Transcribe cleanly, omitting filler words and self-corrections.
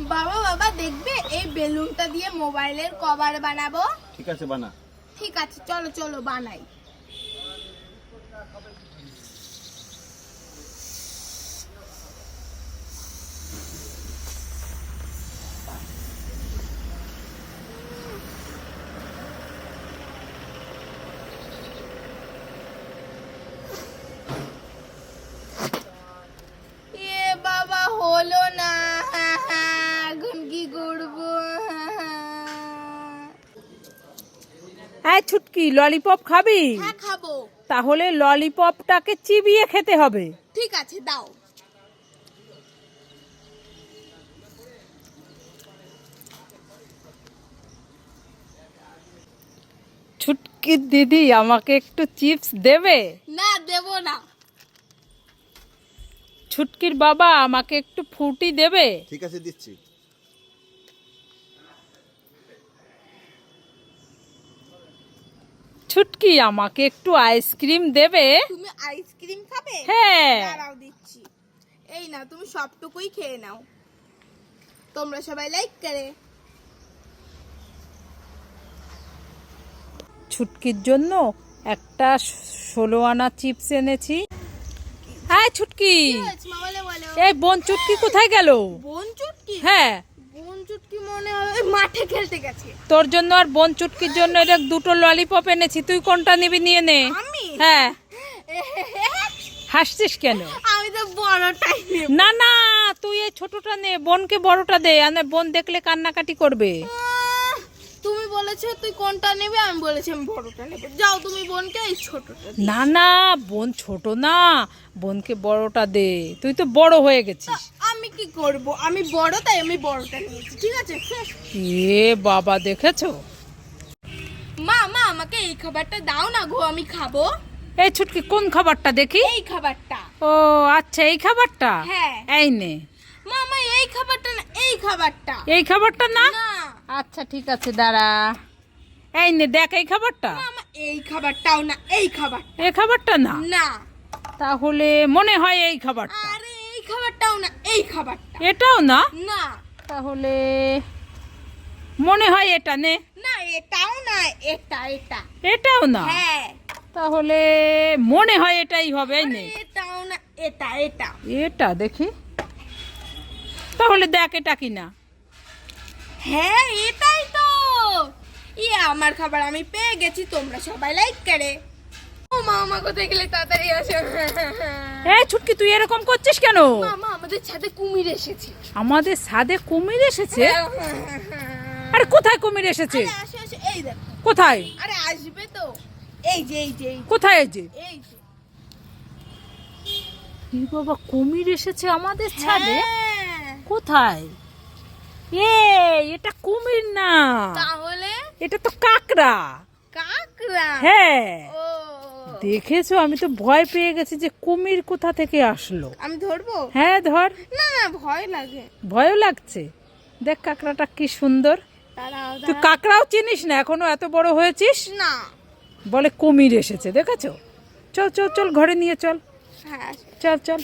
বাবা বাবা দেখবে এই বেলুনটা দিয়ে মোবাইলের কভার বানাবো। ঠিক আছে বানা। ঠিক আছে চলো চলো বানাই। বাবা হলো না, এখন কি করবো? হ্যাঁ ছুটকি, ললিপপ খাবি? হ্যাঁ খাবো। তাহলে ললিপপটাকে চিবিয়ে খেতে হবে। ঠিক আছে দাও। ছুটকির দিদি আমাকে একটু চিপস দেবে? না দেব না। ছুটকির বাবা আমাকে একটু ফ্রুটি দেবে? ঠিক আছে দিচ্ছি। ছুটকি আমাকে একটু আইসক্রিম দেবে? তুমি আইসক্রিম খাবে? হ্যাঁ। দাঁড়াও দিচ্ছি। এই নাও তুমি সবটুকুই খেয়ে নাও। তোমরা সবাই লাইক করে। ছুটকির জন্য একটা 16 আনা চিপস এনেছি। হ্যাঁ ছুটকি, কি হয়েছে মা বলো? এই বোন চুটকি কোথায় গেল? বোন চুটকি? হ্যাঁ, বোন চুটকি মনে হয় ওই মাঠে খেলতে গেছে। তোর জন্য আর বোন চুটকির জন্য এর দুটো ললিপপ এনেছি, তুই কোনটা নিবি নিয়ে নে। আমি? হ্যাঁ। হাসছিস কেন? আমি তো বড়টাই নেব। না না, তুই এই ছোটটা নে, বোনকে বড়টা দে, আর বোন দেখলে কান্নাকাটি করবে। তুমি বলেছো তুই কোনটা নেবে, আমি বলেছি আমি বড়টা নেব। যাও তুমি বোনকে এই ছোটটা দিও। না না, বোন ছোট না, বোনকে বড়টা দে, তুই তো বড় হয়ে গেছিস। আমি কি করব, আমি বড় তাই আমি বড়টা নিয়েছি। ঠিক আছে। এ বাবা, দেখেছো? মা মা আমাকে এই খাবারটা দাও না গো, আমি খাবো। এই ছুটকি কোন খাবারটা দেখি? এই খাবারটা। ও আচ্ছা, এই খাবারটা। হ্যাঁ। এই নে। মা মা এই খাবারটা না, এই খাবারটা। এই খাবারটা না? না আচ্ছা ঠিক আছে, দাঁড়া। এই নে, দেখ এই খাবারটা। মা মা এই খাবারটাও না, এই খাবার এই খাবারটা না? না। তাহলে মনে হয় এই খাবারটা। আরে এই খাবারটাও না, এই খাবারটা এটাও না? না। তাহলে মনে হয় এটা নে। না এটাও না, এটা এটা। এটাও না? হ্যাঁ। তাহলে মনে হয় এটাই হবে। এই নে। আরে এটাও না, এটা এটা। এটা দেখি, তাহলে দেখ এটা কিনা। হ্যাঁ এটাই তো। আমার খাবার আমি পেয়ে গেছি, তোমরা সবাই লাইক করে। ও মা কোথায় গেলে, তাড়াতাড়ি আসো। এই ছুটকি, তুই এরকম করছিস কেন? মামা আমাদের ছাদে কুমির এসেছে। আমাদের ছাদে কুমির এসেছে? আরে কোথায় কুমির এসেছে? আরে আসো আসো, এই দেখো। কোথায়? আরে আসবে তো। এই যে এই যে এই যে, কোথায়? এই যে। এই যে। কি বাবা, কুমির এসেছে আমাদের ছাদে? হ্যাঁ। কোথায়? এটা কুমির না, তাহলে এটা তো কাকড়া। কাকড়া? হ্যাঁ। ও দেখেছো, আমি তো ভয় পেয়ে গেছি যে কুমির কোথা থেকে আসলো। আমি ধরবো? হ্যাঁ ধর। না না ভয় লাগে। ভয়ও লাগছে। দেখ কাকড়াটা কি সুন্দর। দাঁড়াও তুই কাকড়াও চিনিস না, এখনো এত বড় হয়েছিস? না। বলে কুমির এসেছে, দেখেছো? চল চল চল, ঘরে নিয়ে চল। হ্যাঁ চল চল।